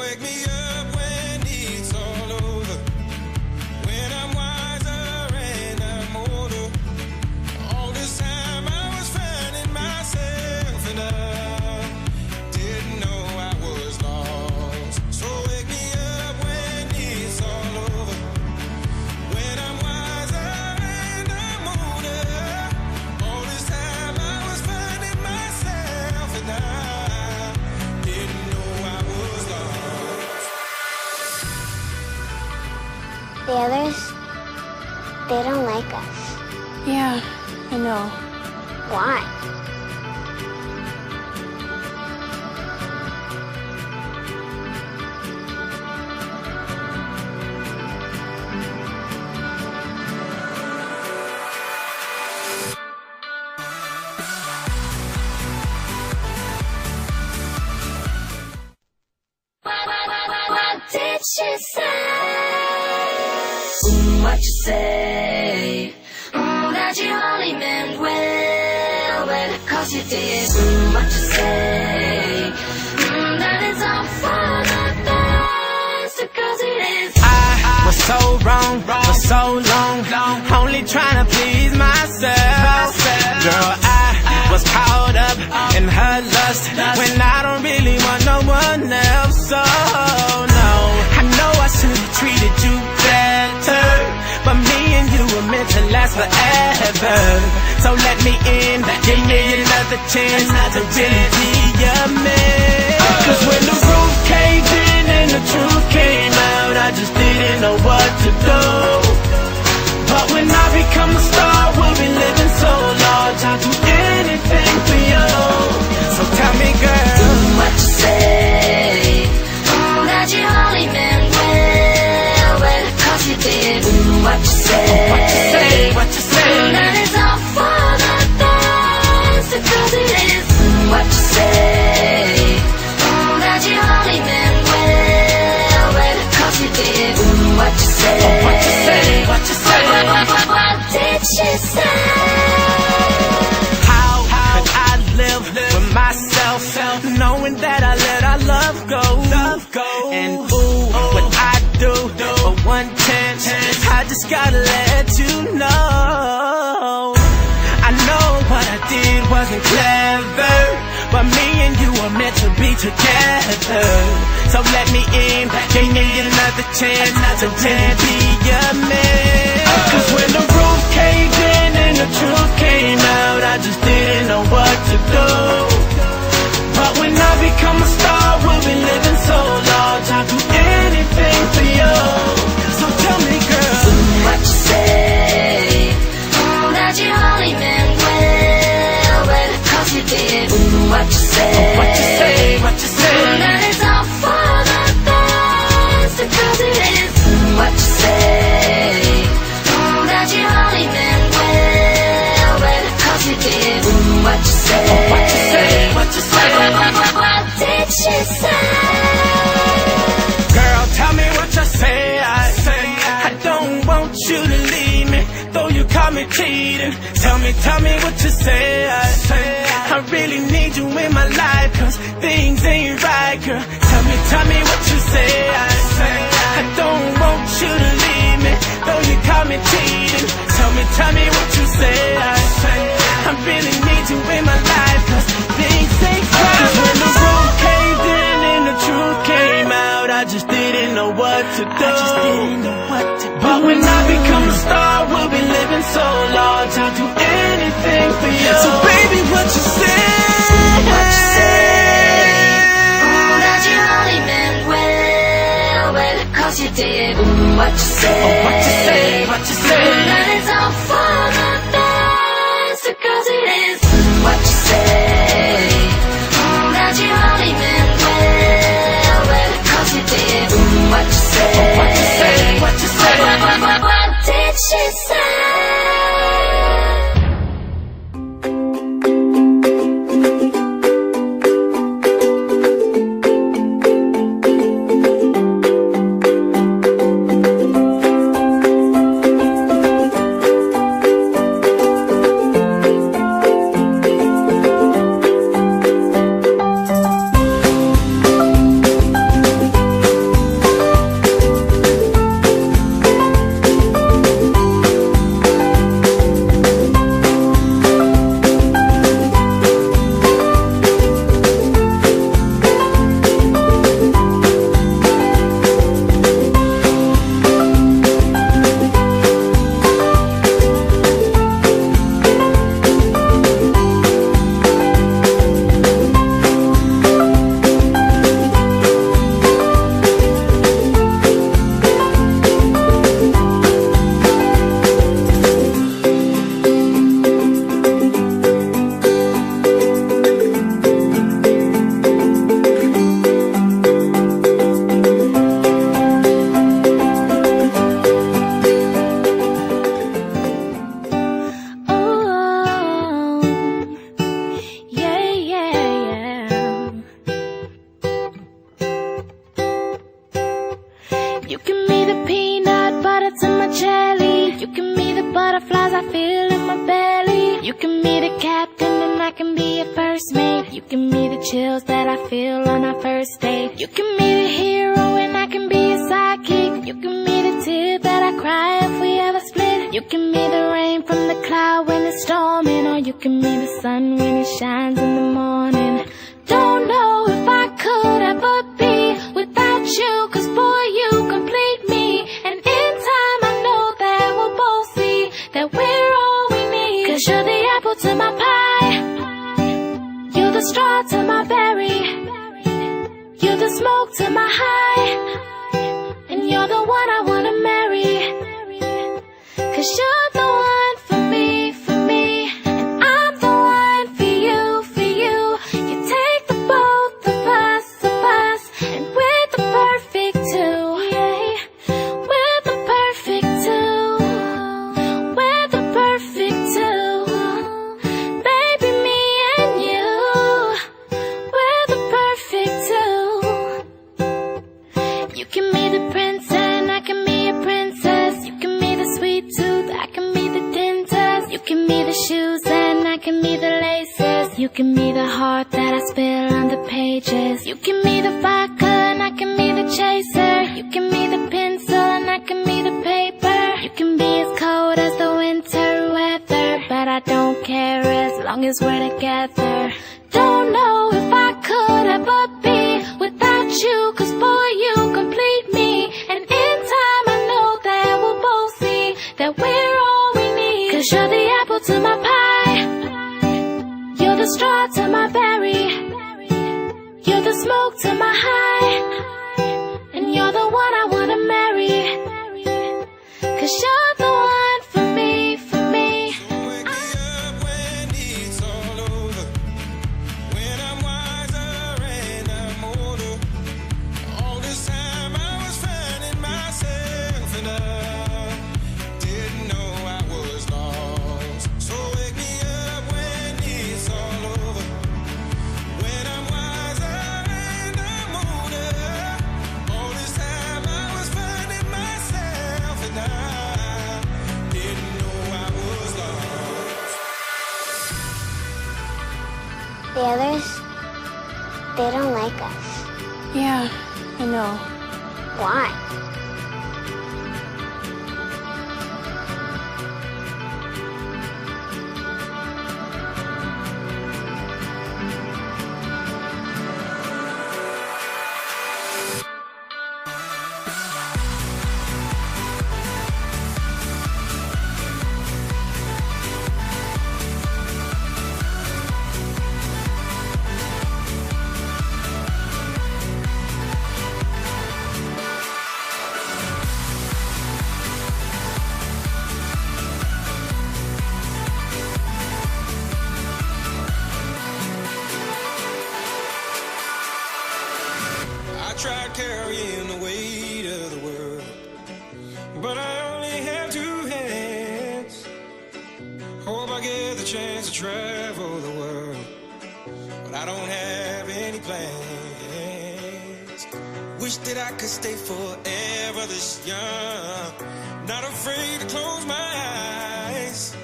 wake me up when it's all over, when I'm wiser and I'm older. All this time I was finding myself and I didn't know I was lost. So wake me up when it's all over, when I'm wiser and I'm older. All this time I was finding myself and I didn't know I was lost. The others, they don't like us. Yeah, I know. Why? What did she say? What you say? That you only meant well, 'cause you did. What you say? That it's all for the best, 'cause it is. I was so wrong for so long, only trying to please myself. Girl, I was caught up in her lust when I don't really want no one else. So no, I know I should have treated you better, but me and you were meant to last forever. So let me in, give me another chance to really be your man. 'Cause when the roof caved in and the truth came out, I just didn't know what to do. But when I become a star, we'll be living so large, I'll do anything for you. So tell me, girl, what you say? That you only meant well, 'cause you did. What you say? what you say, what you say? That is all for the best, 'cause it is. What you say? That you only meant well, 'cause you did. What you say? What you say, what you say? What did she say? How could I live with myself, knowing that I let our love go? And ooh, what I do for 1 chance, I just gotta let you know. I know what I did wasn't clever, but me and you were meant to be together. So let me in, give me another chance to really be your man. 'Cause when the roof caved in and the truth came out, I just didn't know what to do. But when I become a star, we'll be living so large, I'll do anything for you. So tell me, girl, What you say? That you only meant well, 'cause you did. What you say? what you say, what you say? That it's all for the best, 'cause it is. What you say? That you only meant well, 'cause you did. What you say? What you say, what you say? What did she say? Girl, tell me what you say. I don't want you to leave me, though you caught me cheating. Tell me what you say. I really need you in my life, 'cause things ain't right, girl. Tell me what you say. I don't want you to leave me, though you caught me cheating. Tell me what you say. I really need you in my life, 'cause things ain't right. 'Cause when the roof caved in and the truth came out, I just didn't know what to do. But when I become a star, we'll be living so large, I'll do anything for you. So baby, what you say? What you say? That you only meant well, 'cause you did. What you say? What you say, what you say? That it's all for the best, 'cause it is. What you say? That you only meant well, 'cause you did. What you say? What you say? You give me the peanut butter to my jelly. You give me the butterflies I feel in my belly. You give me the captain and I can be your first mate. You give me the chills that I feel on our first date. You give me the hero and I can be your sidekick. You give me the tear that I cry if we ever split. You give me the rain from the cloud when it's storming, or you give me the sun when it shines in the morning. Don't know if I could ever be without you, 'cause boy, you complete me. And in time I know that we'll both see that we're all we need. 'Cause you're the apple to my pie, you're the straw to my berry, you're the smoke to my high, and you're the one I wanna marry. 'Cause you're the one for me, and I'm the one for you, for you. You take the both of us, and we're the perfect two. Yeah. We're the perfect two. We're the perfect two. Baby, me and you, we're the perfect two. You give me the prince and I can be a princess. You give me the sweet tooth, I can be the dentist. You give me the shoes and I can be the laces. You give me the heart that I spill on the pages. You give me the vodka and I can be the chaser. You give me the pencil and I can be the paper. You can be as cold as the winter weather, but I don't care as long as we're together. Don't know if I could ever be without you, 'cause boy, you complete me. And in time I know that we'll both see that we're all we need. 'Cause you're the apple to my pie, you're the straw to my berry, you're the smoke to my high, and you're the one I wanna marry. 'Cause you're the one for me, for me. Wake me up when it's all over, when I'm wiser and I'm older. All this time I was finding myself and I didn't know I was lost. So wake me up when it's all over, when I'm wiser and I'm older. All this time I was finding myself and I didn't know I was lost. The others, they don't like us. Yeah, I know. Why? I tried carrying the weight of the world, but I only have two hands. Hope I get the chance to travel the world, but I don't have any plans. Wish that I could stay forever this young, not afraid to close my eyes.